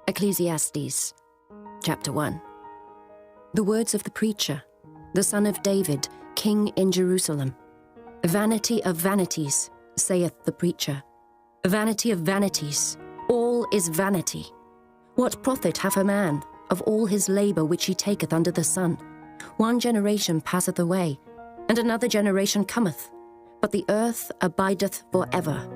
Ecclesiastes, chapter 1. The words of the preacher, the son of David, king in Jerusalem. Vanity of vanities, saith the preacher. Vanity of vanities, all is vanity. What profit hath a man of all his labour which he taketh under the sun? One generation passeth away, and another generation cometh, but the earth abideth for ever.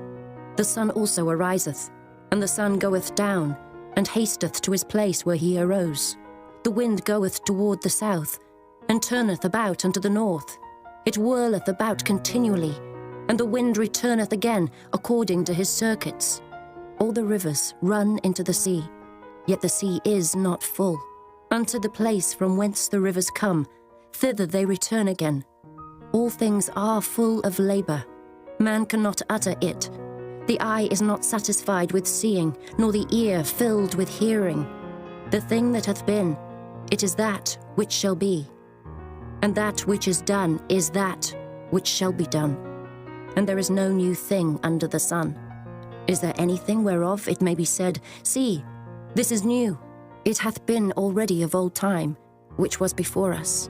The sun also ariseth, and the sun goeth down, and hasteth to his place where he arose. The wind goeth toward the south, and turneth about unto the north. It whirleth about continually, and the wind returneth again according to his circuits. All the rivers run into the sea, yet the sea is not full. Unto the place from whence the rivers come, thither they return again. All things are full of labour. Man cannot utter it. The eye is not satisfied with seeing, nor the ear filled with hearing. The thing that hath been, it is that which shall be. And that which is done is that which shall be done. And there is no new thing under the sun. Is there anything whereof it may be said, See, this is new? It hath been already of old time, which was before us.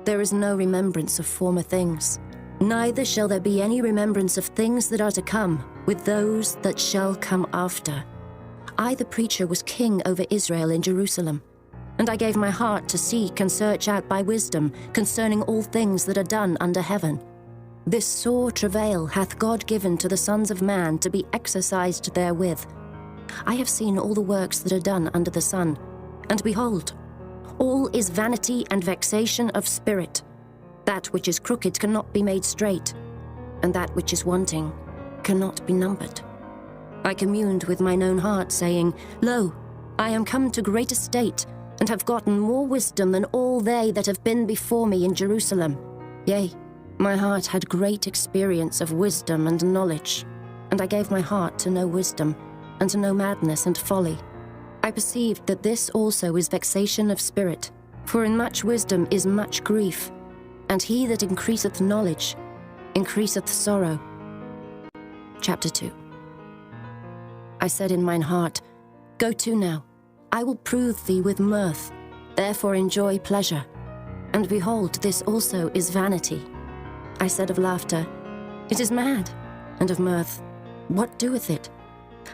There is no remembrance of former things, neither shall there be any remembrance of things that are to come with those that shall come after. I, the preacher, was king over Israel in Jerusalem, and I gave my heart to seek and search out by wisdom concerning all things that are done under heaven. This sore travail hath God given to the sons of man to be exercised therewith. I have seen all the works that are done under the sun, and behold, all is vanity and vexation of spirit. That which is crooked cannot be made straight, and that which is wanting cannot be numbered. I communed with mine own heart, saying, Lo, I am come to great estate, and have gotten more wisdom than all they that have been before me in Jerusalem. Yea, my heart had great experience of wisdom and knowledge, and I gave my heart to know wisdom, and to know madness and folly. I perceived that this also is vexation of spirit, for in much wisdom is much grief, and he that increaseth knowledge increaseth sorrow. Chapter 2. I said in mine heart, Go to now, I will prove thee with mirth, therefore enjoy pleasure. And behold, this also is vanity. I said of laughter, It is mad, and of mirth, what doeth it?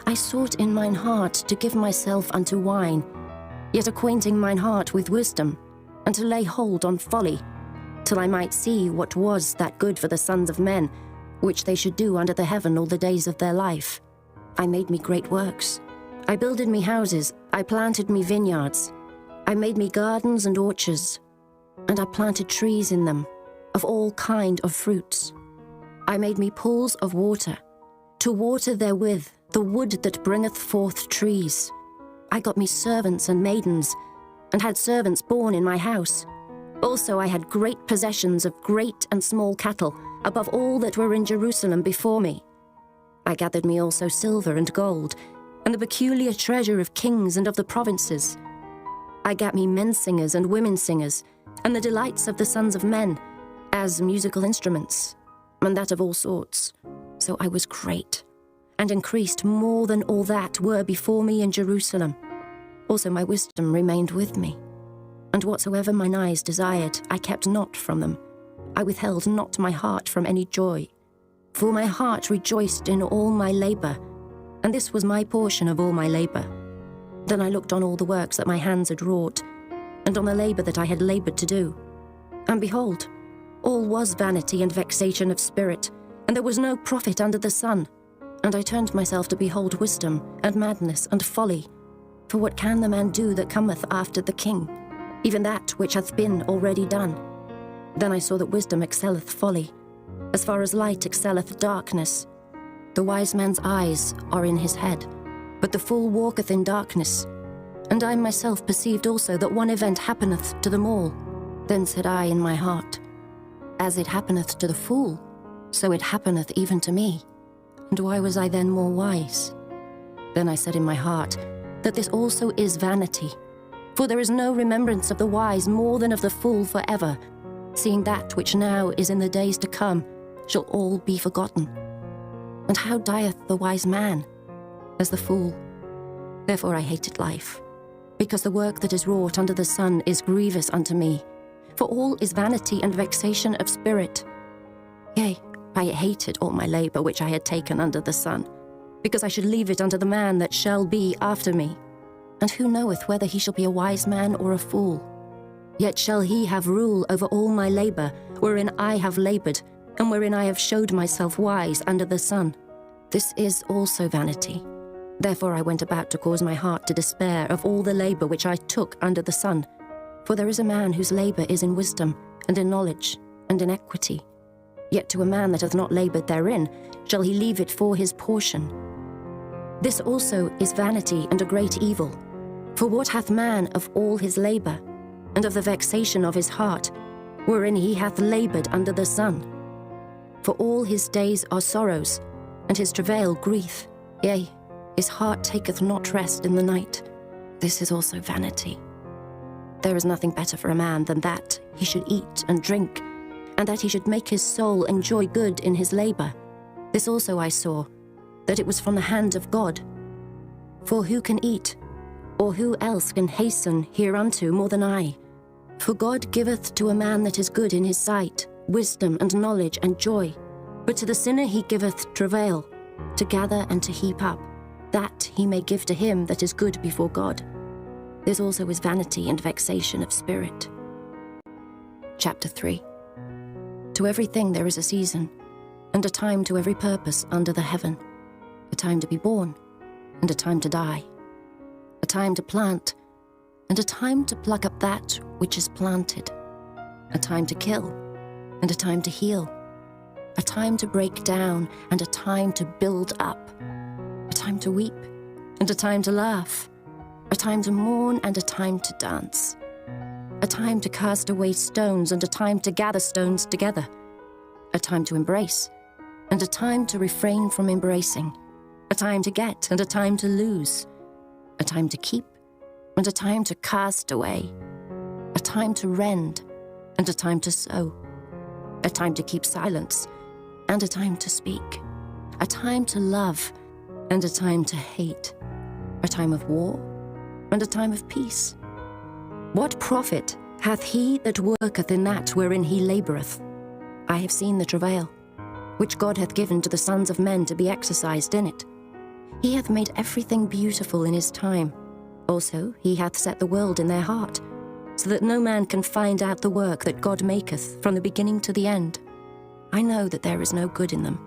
I sought in mine heart to give myself unto wine, yet acquainting mine heart with wisdom, and to lay hold on folly, till I might see what was that good for the sons of men, which they should do under the heaven all the days of their life. I made me great works. I builded me houses, I planted me vineyards. I made me gardens and orchards, and I planted trees in them, of all kind of fruits. I made me pools of water, to water therewith the wood that bringeth forth trees. I got me servants and maidens, and had servants born in my house. Also I had great possessions of great and small cattle, above all that were in Jerusalem before me. I gathered me also silver and gold, and the peculiar treasure of kings and of the provinces. I gat me men singers and women singers, and the delights of the sons of men, as musical instruments, and that of all sorts. So I was great, and increased more than all that were before me in Jerusalem. Also my wisdom remained with me, and whatsoever mine eyes desired, I kept not from them. I withheld not my heart from any joy, for my heart rejoiced in all my labour, and this was my portion of all my labour. Then I looked on all the works that my hands had wrought, and on the labour that I had laboured to do. And behold, all was vanity and vexation of spirit, and there was no profit under the sun. And I turned myself to behold wisdom, and madness, and folly. For what can the man do that cometh after the king? Even that which hath been already done. Then I saw that wisdom excelleth folly, as far as light excelleth darkness. The wise man's eyes are in his head, but the fool walketh in darkness. And I myself perceived also that one event happeneth to them all. Then said I in my heart, As it happeneth to the fool, so it happeneth even to me. And why was I then more wise? Then I said in my heart, that this also is vanity. For there is no remembrance of the wise more than of the fool forever, seeing that which now is in the days to come shall all be forgotten. And how dieth the wise man? As the fool. Therefore I hated life, because the work that is wrought under the sun is grievous unto me. For all is vanity and vexation of spirit. Yea, I hated all my labour which I had taken under the sun, because I should leave it unto the man that shall be after me. And who knoweth whether he shall be a wise man or a fool? Yet shall he have rule over all my labour, wherein I have laboured, and wherein I have showed myself wise under the sun. This is also vanity. Therefore I went about to cause my heart to despair of all the labour which I took under the sun. For there is a man whose labour is in wisdom, and in knowledge, and in equity. Yet to a man that hath not laboured therein shall he leave it for his portion. This also is vanity and a great evil. For what hath man of all his labour, and of the vexation of his heart, wherein he hath laboured under the sun? For all his days are sorrows, and his travail grief. Yea, his heart taketh not rest in the night. This is also vanity. There is nothing better for a man than that he should eat and drink, and that he should make his soul enjoy good in his labour. This also I saw, that it was from the hand of God. For who can eat, or who else can hasten hereunto more than I? For God giveth to a man that is good in his sight wisdom and knowledge and joy. But to the sinner he giveth travail, to gather and to heap up, that he may give to him that is good before God. This also is vanity and vexation of spirit. Chapter 3. To everything there is a season, and a time to every purpose under the heaven, a time to be born, and a time to die, a time to plant, and a time to pluck up that which is planted, a time to kill, and a time to heal, a time to break down, and a time to build up, a time to weep, and a time to laugh, a time to mourn, and a time to dance, a time to cast away stones, and a time to gather stones together, a time to embrace, and a time to refrain from embracing, a time to get, and a time to lose, a time to keep, and a time to cast away, a time to rend, and a time to sow, a time to keep silence, and a time to speak, a time to love, and a time to hate, a time of war, and a time of peace. What profit hath he that worketh in that wherein he laboureth? I have seen the travail, which God hath given to the sons of men to be exercised in it. He hath made everything beautiful in his time. Also he hath set the world in their heart, so that no man can find out the work that God maketh from the beginning to the end. I know that there is no good in them,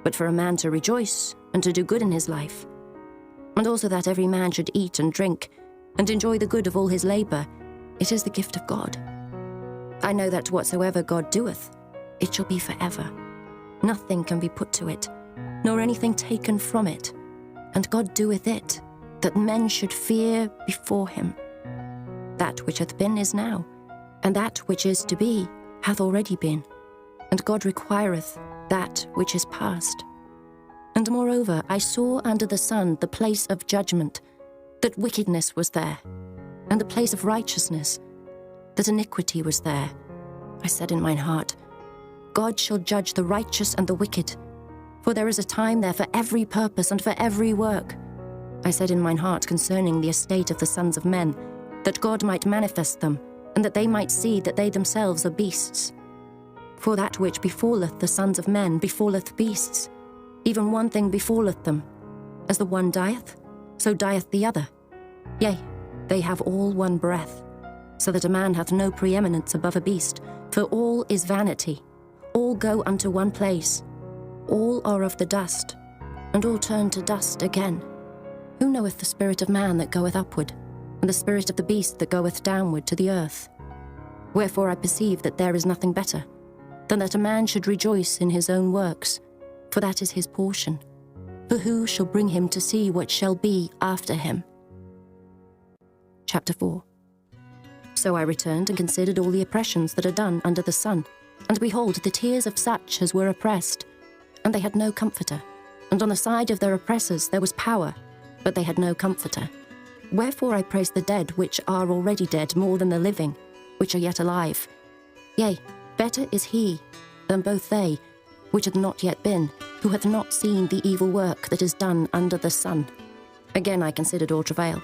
but for a man to rejoice and to do good in his life, and also that every man should eat and drink, and enjoy the good of all his labour, it is the gift of God. I know that whatsoever God doeth, it shall be forever. Nothing can be put to it, nor anything taken from it. And God doeth it, that men should fear before him. That which hath been is now, and that which is to be hath already been. And God requireth that which is past. And moreover, I saw under the sun the place of judgment, that wickedness was there, and the place of righteousness, that iniquity was there. I said in mine heart, God shall judge the righteous and the wicked, for there is a time there for every purpose and for every work. I said in mine heart concerning the estate of the sons of men, that God might manifest them, and that they might see that they themselves are beasts. For that which befalleth the sons of men befalleth beasts. Even one thing befalleth them. As the one dieth, so dieth the other. Yea, they have all one breath, so that a man hath no preeminence above a beast, for all is vanity. All go unto one place. All are of the dust, and all turn to dust again. Who knoweth the spirit of man that goeth upward, and the spirit of the beast that goeth downward to the earth? Wherefore I perceive that there is nothing better, than that a man should rejoice in his own works, for that is his portion. For who shall bring him to see what shall be after him? Chapter 4. So I returned and considered all the oppressions that are done under the sun, and behold, the tears of such as were oppressed, and they had no comforter. And on the side of their oppressors there was power, but they had no comforter. Wherefore I praise the dead which are already dead more than the living, which are yet alive. Yea, better is he than both they, which hath not yet been, who hath not seen the evil work that is done under the sun. Again I considered all travail,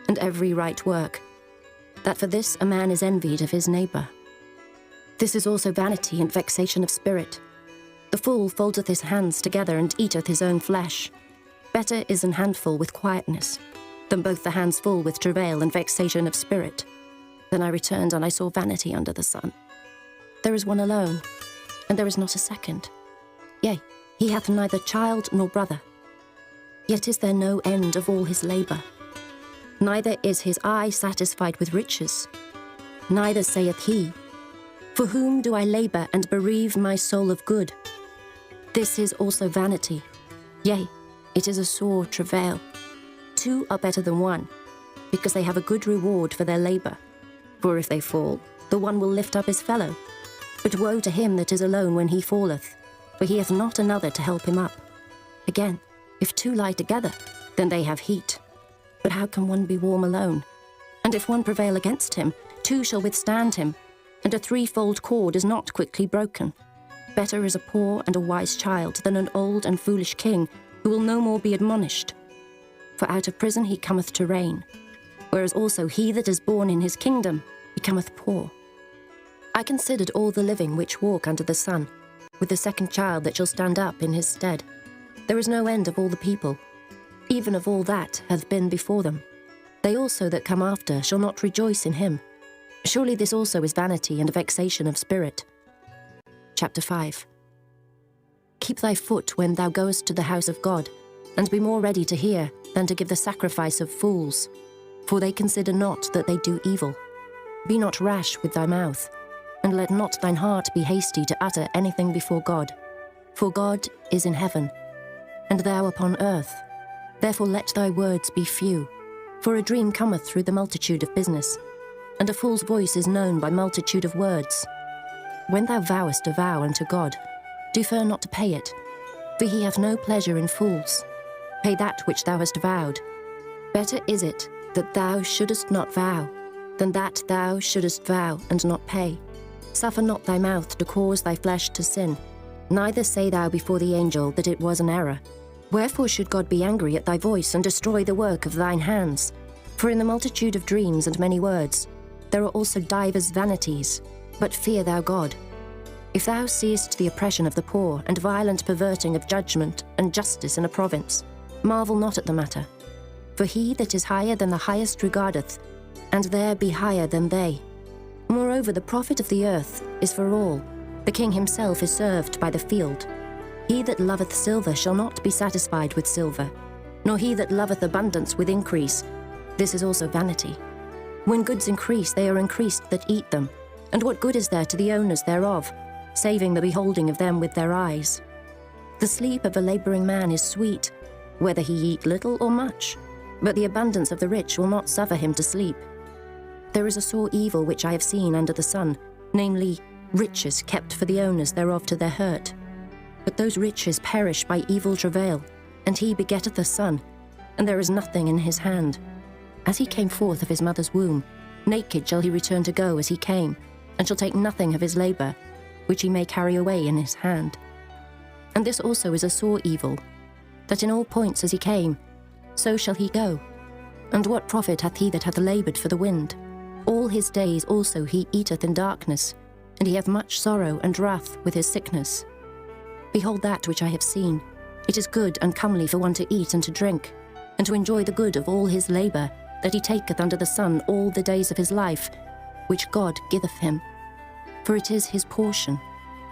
and every right work, that for this a man is envied of his neighbour. This is also vanity and vexation of spirit. The fool foldeth his hands together and eateth his own flesh. Better is an handful with quietness, than both the hands full with travail and vexation of spirit. Then I returned, and I saw vanity under the sun. There is one alone, and there is not a second. Yea, he hath neither child nor brother. Yet is there no end of all his labour. Neither is his eye satisfied with riches. Neither saith he, For whom do I labour and bereave my soul of good? This is also vanity. Yea, it is a sore travail. Two are better than one, because they have a good reward for their labour. For if they fall, the one will lift up his fellow. But woe to him that is alone when he falleth, for he hath not another to help him up. Again, if two lie together, then they have heat. But how can one be warm alone? And if one prevail against him, two shall withstand him, and a threefold cord is not quickly broken. Better is a poor and a wise child than an old and foolish king, who will no more be admonished. For out of prison he cometh to reign, whereas also he that is born in his kingdom becometh poor. I considered all the living which walk under the sun, with the second child that shall stand up in his stead. There is no end of all the people, even of all that hath been before them. They also that come after shall not rejoice in him. Surely this also is vanity and a vexation of spirit. Chapter 5. Keep thy foot when thou goest to the house of God, and be more ready to hear than to give the sacrifice of fools, for they consider not that they do evil. Be not rash with thy mouth, and let not thine heart be hasty to utter anything before God. For God is in heaven, and thou upon earth. Therefore let thy words be few, for a dream cometh through the multitude of business, and a fool's voice is known by multitude of words. When thou vowest a vow unto God, defer not to pay it, for he hath no pleasure in fools. Pay that which thou hast vowed. Better is it that thou shouldest not vow, than that thou shouldest vow and not pay. Suffer not thy mouth to cause thy flesh to sin, neither say thou before the angel that it was an error. Wherefore should God be angry at thy voice and destroy the work of thine hands? For in the multitude of dreams and many words, there are also divers vanities, but fear thou God. If thou seest the oppression of the poor, and violent perverting of judgment and justice in a province, marvel not at the matter. For he that is higher than the highest regardeth, and there be higher than they. Moreover, the profit of the earth is for all. The king himself is served by the field. He that loveth silver shall not be satisfied with silver, nor he that loveth abundance with increase. This is also vanity. When goods increase, they are increased that eat them. And what good is there to the owners thereof, saving the beholding of them with their eyes? The sleep of a labouring man is sweet, whether he eat little or much, but the abundance of the rich will not suffer him to sleep. There is a sore evil which I have seen under the sun, namely, riches kept for the owners thereof to their hurt. But those riches perish by evil travail, and he begetteth a son, and there is nothing in his hand. As he came forth of his mother's womb, naked shall he return to go as he came, and shall take nothing of his labour, which he may carry away in his hand. And this also is a sore evil, that in all points as he came, so shall he go. And what profit hath he that hath laboured for the wind? All his days also he eateth in darkness, and he hath much sorrow and wrath with his sickness. Behold that which I have seen. It is good and comely for one to eat and to drink, and to enjoy the good of all his labour, that he taketh under the sun all the days of his life, which God giveth him. For it is his portion.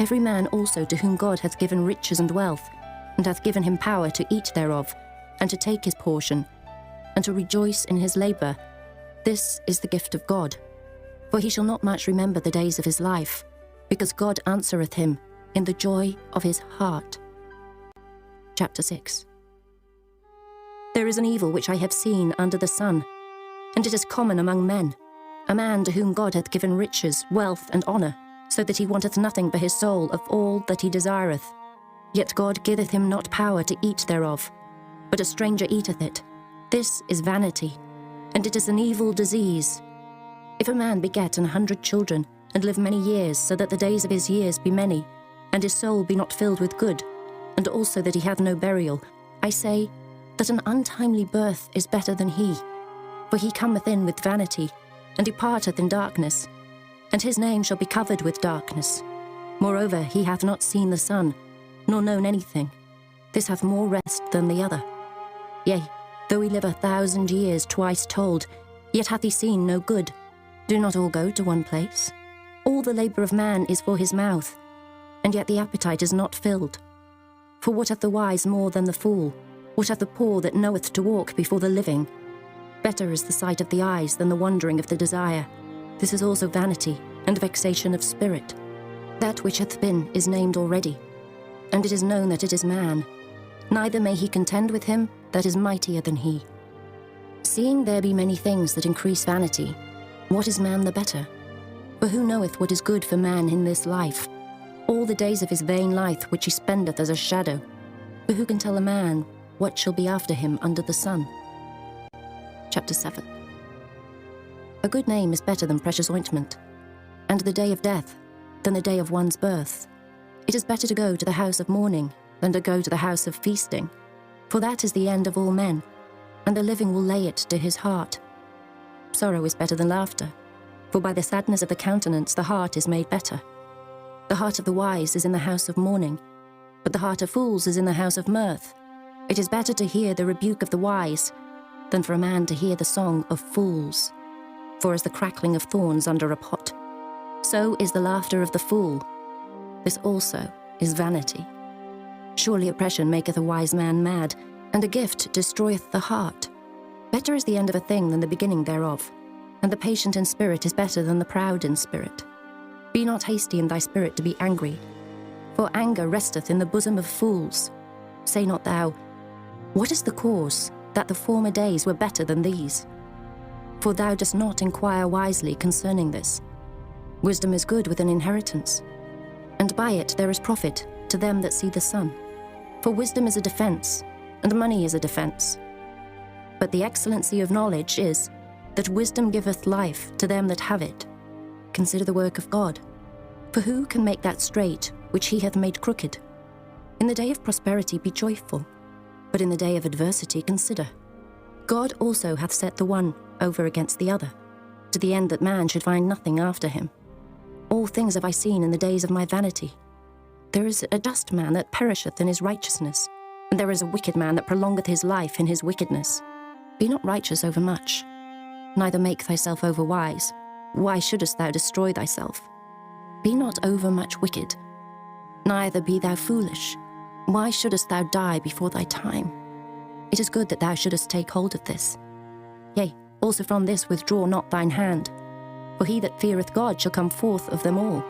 Every man also to whom God hath given riches and wealth, and hath given him power to eat thereof, and to take his portion, and to rejoice in his labour, this is the gift of God. For he shall not much remember the days of his life, because God answereth him in the joy of his heart. Chapter 6. There is an evil which I have seen under the sun, and it is common among men, a man to whom God hath given riches, wealth, and honour, so that he wanteth nothing for his soul of all that he desireth. Yet God giveth him not power to eat thereof, but a stranger eateth it. This is vanity, and it is an evil disease. If a man beget 100 children, and live many years, so that the days of his years be many, and his soul be not filled with good, and also that he have no burial, I say, that an untimely birth is better than he. For he cometh in with vanity, and departeth in darkness, and his name shall be covered with darkness. Moreover, he hath not seen the sun, nor known anything. This hath more rest than the other. Yea, though he live 1,000 years twice told, yet hath he seen no good. Do not all go to one place? All the labour of man is for his mouth, and yet the appetite is not filled. For what hath the wise more than the fool? What hath the poor that knoweth to walk before the living? Better is the sight of the eyes than the wandering of the desire. This is also vanity, and vexation of spirit. That which hath been is named already, and it is known that it is man. Neither may he contend with him that is mightier than he. Seeing there be many things that increase vanity, what is man the better? For who knoweth what is good for man in this life? All the days of his vain life which he spendeth as a shadow. For who can tell a man what shall be after him under the sun? Chapter 7. A good name is better than precious ointment, and the day of death than the day of one's birth. It is better to go to the house of mourning than to go to the house of feasting, for that is the end of all men, and the living will lay it to his heart. Sorrow is better than laughter, for by the sadness of the countenance the heart is made better. The heart of the wise is in the house of mourning, but the heart of fools is in the house of mirth. It is better to hear the rebuke of the wise than for a man to hear the song of fools. For as the crackling of thorns under a pot, so is the laughter of the fool. This also is vanity. Surely oppression maketh a wise man mad, and a gift destroyeth the heart. Better is the end of a thing than the beginning thereof, and the patient in spirit is better than the proud in spirit. Be not hasty in thy spirit to be angry, for anger resteth in the bosom of fools. Say not thou, what is the cause that the former days were better than these? For thou dost not inquire wisely concerning this. Wisdom is good with an inheritance, and by it there is profit to them that see the sun. For wisdom is a defence, and money is a defence. But the excellency of knowledge is, that wisdom giveth life to them that have it. Consider the work of God. For who can make that straight which he hath made crooked? In the day of prosperity be joyful, but in the day of adversity consider. God also hath set the one over against the other, to the end that man should find nothing after him. All things have I seen in the days of my vanity. There is a just man that perisheth in his righteousness, and there is a wicked man that prolongeth his life in his wickedness. Be not righteous over much, neither make thyself over wise. Why shouldest thou destroy thyself? Be not over much wicked, neither be thou foolish. Why shouldest thou die before thy time? It is good that thou shouldest take hold of this. Yea, also from this withdraw not thine hand, for he that feareth God shall come forth of them all.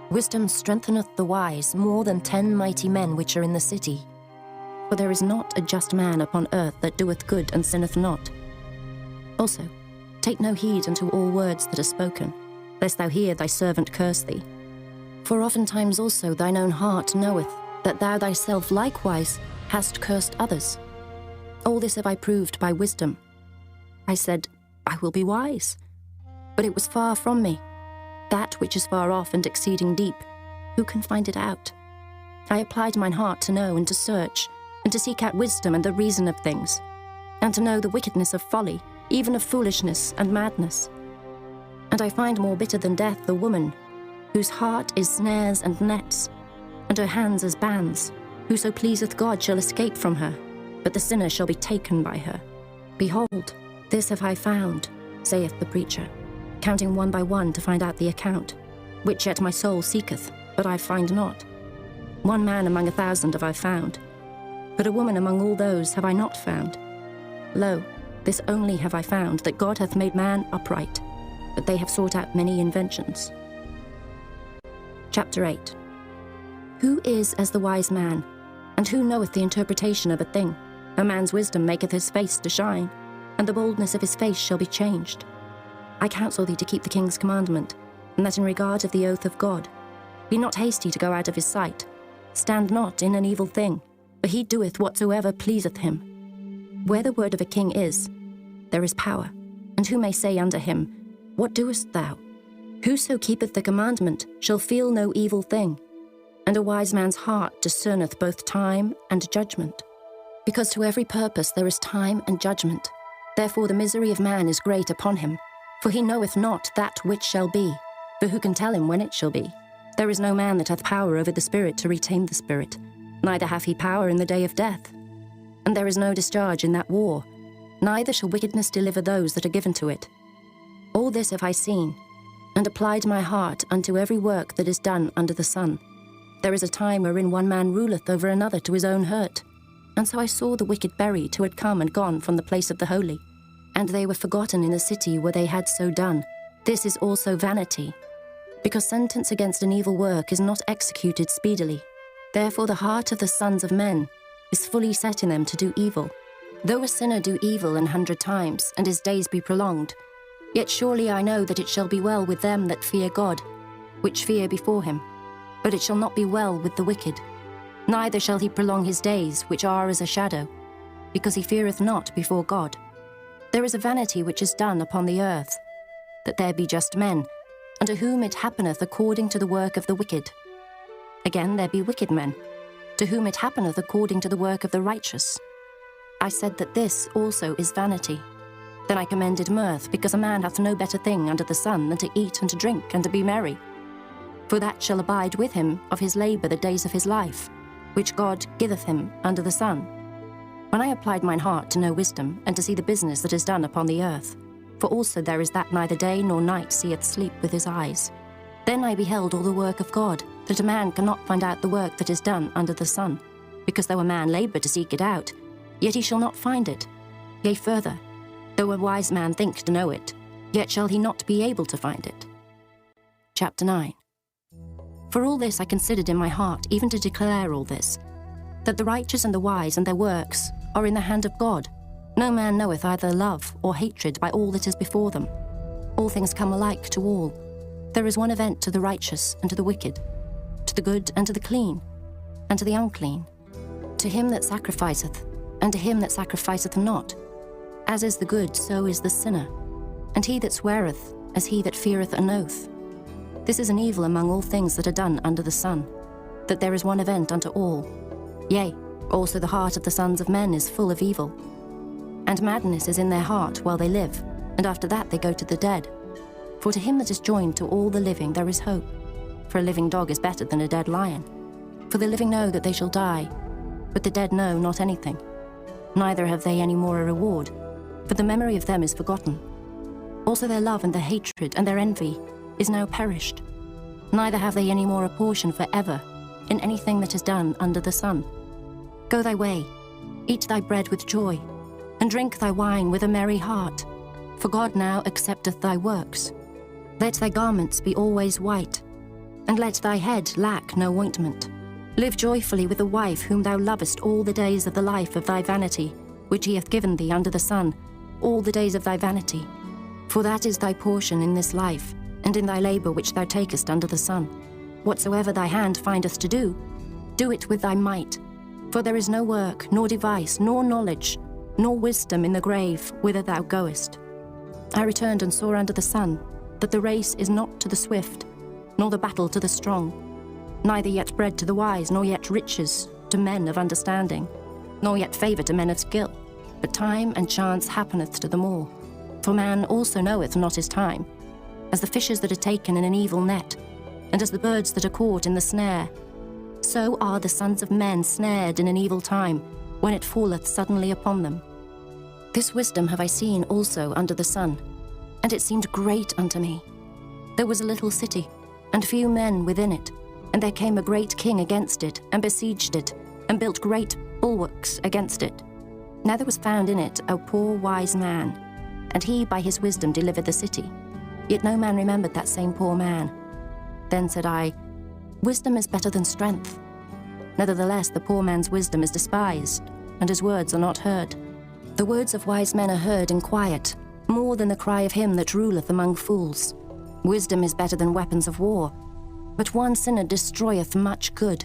Wisdom strengtheneth the wise more than 10 mighty men which are in the city. For there is not a just man upon earth that doeth good and sinneth not. Also, take no heed unto all words that are spoken, lest thou hear thy servant curse thee. For oftentimes also thine own heart knoweth that thou thyself likewise hast cursed others. All this have I proved by wisdom. I said, I will be wise. But it was far from me. That which is far off and exceeding deep, who can find it out? I applied mine heart to know and to search, and to seek out wisdom and the reason of things, and to know the wickedness of folly, even of foolishness and madness. And I find more bitter than death the woman, whose heart is snares and nets, and her hands as bands. Whoso pleaseth God shall escape from her, but the sinner shall be taken by her. Behold, this have I found, saith the preacher, counting one by one to find out the account, which yet my soul seeketh, but I find not. One man among 1,000 have I found, but a woman among all those have I not found. Lo, this only have I found, that God hath made man upright, but they have sought out many inventions. Chapter 8. Who is as the wise man, and who knoweth the interpretation of a thing? A man's wisdom maketh his face to shine, and the boldness of his face shall be changed. I counsel thee to keep the king's commandment, and that in regard of the oath of God. Be not hasty to go out of his sight. Stand not in an evil thing, for he doeth whatsoever pleaseth him. Where the word of a king is, there is power. And who may say unto him, What doest thou? Whoso keepeth the commandment shall feel no evil thing, and a wise man's heart discerneth both time and judgment. Because to every purpose there is time and judgment. Therefore the misery of man is great upon him, for he knoweth not that which shall be, for who can tell him when it shall be? There is no man that hath power over the spirit to retain the spirit, neither hath he power in the day of death. And there is no discharge in that war, neither shall wickedness deliver those that are given to it. All this have I seen, and applied my heart unto every work that is done under the sun. There is a time wherein one man ruleth over another to his own hurt. And so I saw the wicked buried who had come and gone from the place of the holy, and they were forgotten in the city where they had so done. This is also vanity, because sentence against an evil work is not executed speedily. Therefore the heart of the sons of men is fully set in them to do evil. Though a sinner do evil 100 times, and his days be prolonged, yet surely I know that it shall be well with them that fear God, which fear before him. But it shall not be well with the wicked, neither shall he prolong his days, which are as a shadow, because he feareth not before God. There is a vanity which is done upon the earth, that there be just men, unto whom it happeneth according to the work of the wicked. Again there be wicked men, to whom it happeneth according to the work of the righteous. I said that this also is vanity. Then I commended mirth, because a man hath no better thing under the sun than to eat and to drink and to be merry. For that shall abide with him of his labour the days of his life, which God giveth him under the sun. When I applied mine heart to know wisdom, and to see the business that is done upon the earth, for also there is that neither day nor night seeth sleep with his eyes, then I beheld all the work of God, that a man cannot find out the work that is done under the sun, because though a man labour to seek it out, yet he shall not find it. Yea, further, though a wise man think to know it, yet shall he not be able to find it. Chapter 9. For all this I considered in my heart, even to declare all this, that the righteous and the wise and their works are in the hand of God. No man knoweth either love or hatred by all that is before them. All things come alike to all. There is one event to the righteous and to the wicked, to the good and to the clean, and to the unclean, to him that sacrificeth, and to him that sacrificeth not. As is the good, so is the sinner, and he that sweareth, as he that feareth an oath. This is an evil among all things that are done under the sun, that there is one event unto all. Yea, also the heart of the sons of men is full of evil. And madness is in their heart while they live, and after that they go to the dead. For to him that is joined to all the living there is hope. For a living dog is better than a dead lion. For the living know that they shall die, but the dead know not anything. Neither have they any more a reward, for the memory of them is forgotten. Also their love and their hatred and their envy is now perished. Neither have they any more a portion for ever in anything that is done under the sun. Go thy way, eat thy bread with joy, and drink thy wine with a merry heart, for God now accepteth thy works. Let thy garments be always white, and let thy head lack no ointment. Live joyfully with the wife whom thou lovest all the days of the life of thy vanity, which he hath given thee under the sun, all the days of thy vanity. For that is thy portion in this life, and in thy labour which thou takest under the sun. Whatsoever thy hand findeth to do, do it with thy might. For there is no work, nor device, nor knowledge, nor wisdom in the grave whither thou goest. I returned and saw under the sun that the race is not to the swift, nor the battle to the strong, neither yet bread to the wise, nor yet riches to men of understanding, nor yet favour to men of skill, but time and chance happeneth to them all. For man also knoweth not his time, as the fishes that are taken in an evil net, and as the birds that are caught in the snare. So are the sons of men snared in an evil time, when it falleth suddenly upon them. This wisdom have I seen also under the sun, and it seemed great unto me. There was a little city, and few men within it, and there came a great king against it, and besieged it, and built great bulwarks against it. Now there was found in it a poor wise man, and he by his wisdom delivered the city. Yet no man remembered that same poor man. Then said I, Wisdom is better than strength. Nevertheless the poor man's wisdom is despised, and his words are not heard. The words of wise men are heard in quiet, more than the cry of him that ruleth among fools. Wisdom is better than weapons of war, but one sinner destroyeth much good.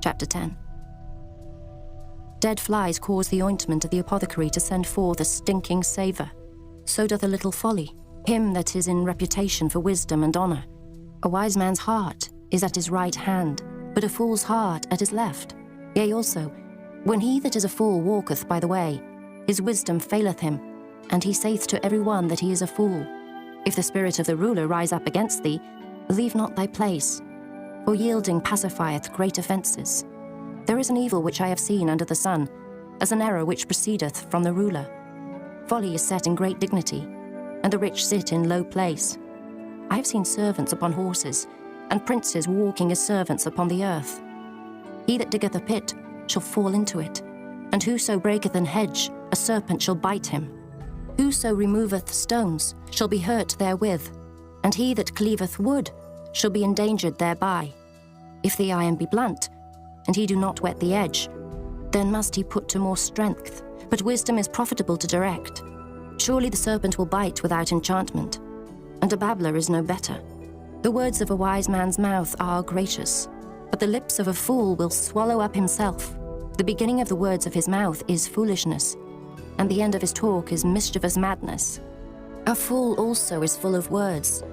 Chapter 10. Dead flies cause the ointment of the apothecary to send forth a stinking savour. So doth a little folly, him that is in reputation for wisdom and honour. A wise man's heart is at his right hand, but a fool's heart at his left. Yea, also, When he that is a fool walketh by the way, his wisdom faileth him, and he saith to every one that he is a fool. If the spirit of the ruler rise up against thee, leave not thy place, for yielding pacifieth great offences. There is an evil which I have seen under the sun, as an error which proceedeth from the ruler. Folly is set in great dignity, and the rich sit in low place. I have seen servants upon horses, and princes walking as servants upon the earth. He that diggeth a pit shall fall into it, and whoso breaketh an hedge, a serpent shall bite him. Whoso removeth stones shall be hurt therewith, and he that cleaveth wood shall be endangered thereby. If the iron be blunt, and he do not whet the edge, then must he put to more strength, but wisdom is profitable to direct. Surely the serpent will bite without enchantment, and a babbler is no better. The words of a wise man's mouth are gracious, but the lips of a fool will swallow up himself. The beginning of the words of his mouth is foolishness, and the end of his talk is mischievous madness. A fool also is full of words.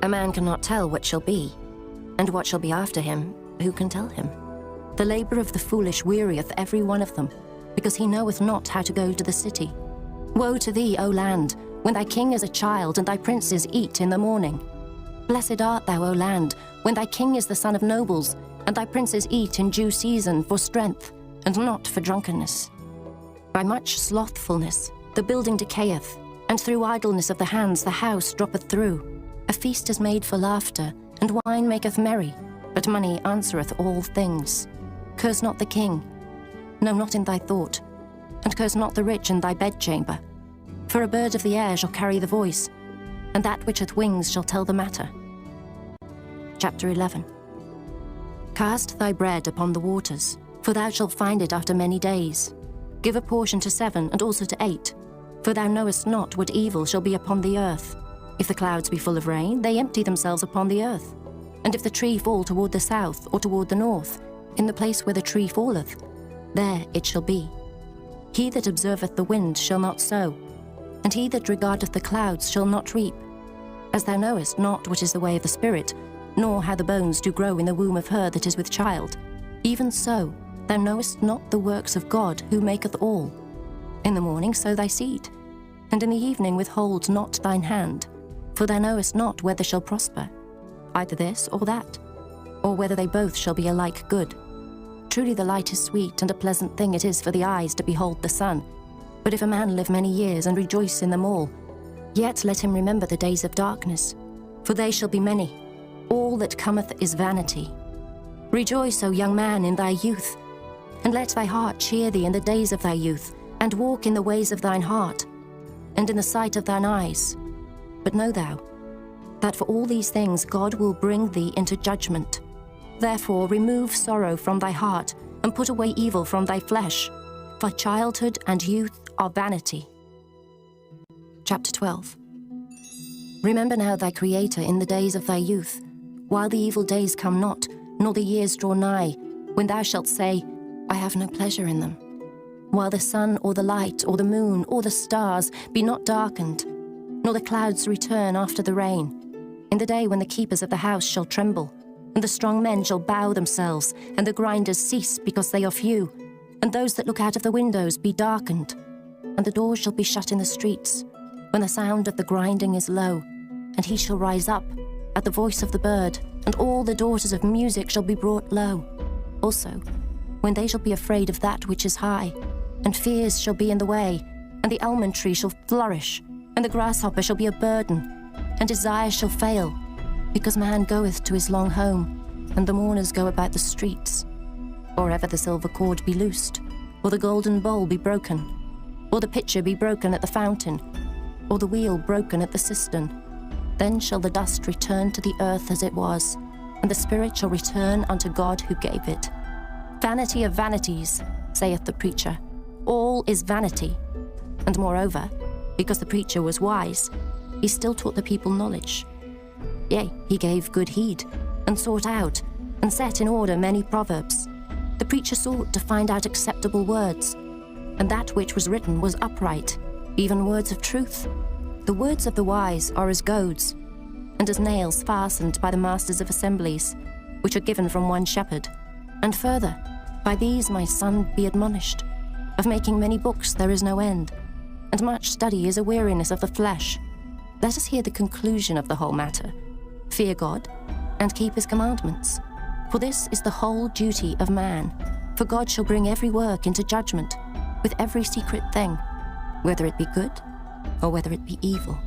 A man cannot tell what shall be, and what shall be after him, who can tell him? The labour of the foolish wearieth every one of them, because he knoweth not how to go to the city. Woe to thee, O land, when thy king is a child, and thy princes eat in the morning. Blessed art thou, O land, when thy king is the son of nobles, and thy princes eat in due season for strength, and not for drunkenness. By much slothfulness the building decayeth, and through idleness of the hands the house droppeth through. A feast is made for laughter, and wine maketh merry, but money answereth all things. Curse not the king, no, not in thy thought, and curse not the rich in thy bedchamber. For a bird of the air shall carry the voice, and that which hath wings shall tell the matter. Chapter 11. Cast thy bread upon the waters, for thou shalt find it after many days. Give a portion to 7, and also to 8, for thou knowest not what evil shall be upon the earth. If the clouds be full of rain, they empty themselves upon the earth. And if the tree fall toward the south or toward the north, in the place where the tree falleth, there it shall be. He that observeth the wind shall not sow, and he that regardeth the clouds shall not reap. As thou knowest not what is the way of the Spirit, nor how the bones do grow in the womb of her that is with child, even so thou knowest not the works of God who maketh all. In the morning sow thy seed, and in the evening withhold not thine hand, for thou knowest not whether shall prosper, either this or that, or whether they both shall be alike good. Truly the light is sweet, and a pleasant thing it is for the eyes to behold the sun. But if a man live many years and rejoice in them all, yet let him remember the days of darkness, for they shall be many. All that cometh is vanity. Rejoice, O young man, in thy youth, and let thy heart cheer thee in the days of thy youth, and walk in the ways of thine heart, and in the sight of thine eyes. But know thou, that for all these things God will bring thee into judgment. Therefore remove sorrow from thy heart, and put away evil from thy flesh, for childhood and youth are vanity. Chapter 12. Remember now thy Creator in the days of thy youth, while the evil days come not, nor the years draw nigh, when thou shalt say, I have no pleasure in them. While the sun or the light or the moon or the stars be not darkened, nor the clouds return after the rain, in the day when the keepers of the house shall tremble, and the strong men shall bow themselves, and the grinders cease because they are few, and those that look out of the windows be darkened, and the doors shall be shut in the streets, when the sound of the grinding is low, and he shall rise up at the voice of the bird, and all the daughters of music shall be brought low. Also, when they shall be afraid of that which is high, and fears shall be in the way, and the almond tree shall flourish, and the grasshopper shall be a burden, and desire shall fail, because man goeth to his long home, and the mourners go about the streets. Or ever the silver cord be loosed, or the golden bowl be broken, or the pitcher be broken at the fountain, or the wheel broken at the cistern, then shall the dust return to the earth as it was, and the spirit shall return unto God who gave it. Vanity of vanities, saith the preacher, all is vanity. And moreover, because the preacher was wise, he still taught the people knowledge. Yea, he gave good heed, and sought out, and set in order many proverbs. The preacher sought to find out acceptable words, and that which was written was upright, even words of truth. The words of the wise are as goads, and as nails fastened by the masters of assemblies, which are given from one shepherd. And further, By these, my son, be admonished. Of making many books there is no end, and much study is a weariness of the flesh. Let us hear the conclusion of the whole matter. Fear God, and keep his commandments. For this is the whole duty of man. For God shall bring every work into judgment, with every secret thing, whether it be good or whether it be evil.